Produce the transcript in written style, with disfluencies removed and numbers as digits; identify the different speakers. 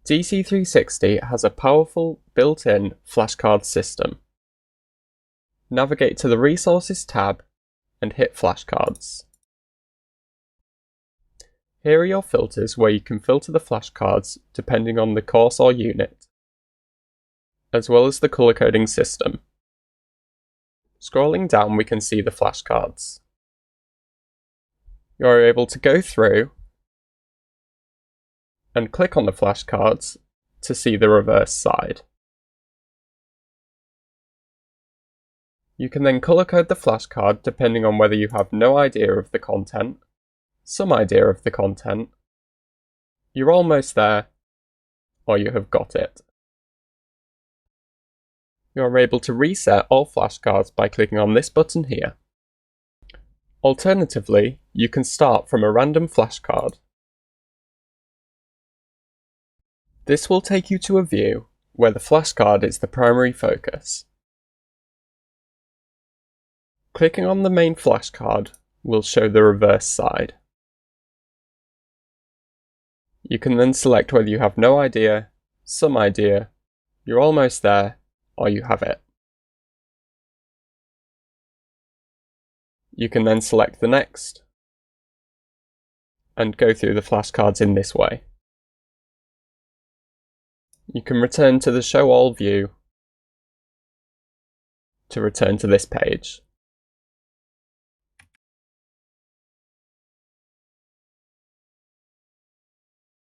Speaker 1: DC360 has a powerful built-in flashcard system. Navigate to the Resources tab and hit Flashcards. Here are your filters where you can filter the flashcards depending on the course or unit, as well as the colour coding system. Scrolling down, we can see the flashcards. You are able to go through and click on the flashcards to see the reverse side. You can then colour code the flashcard depending on whether you have no idea of the content, some idea of the content, you're almost there, or you have got it. You are able to reset all flashcards by clicking on this button here. Alternatively, you can start from a random flashcard. This will take you to a view where the flashcard is the primary focus. Clicking on the main flashcard will show the reverse side. You can then select whether you have no idea, some idea, you're almost there, or you have it. You can then select the next and go through the flashcards in this way. You can return to the Show All view to return to this page.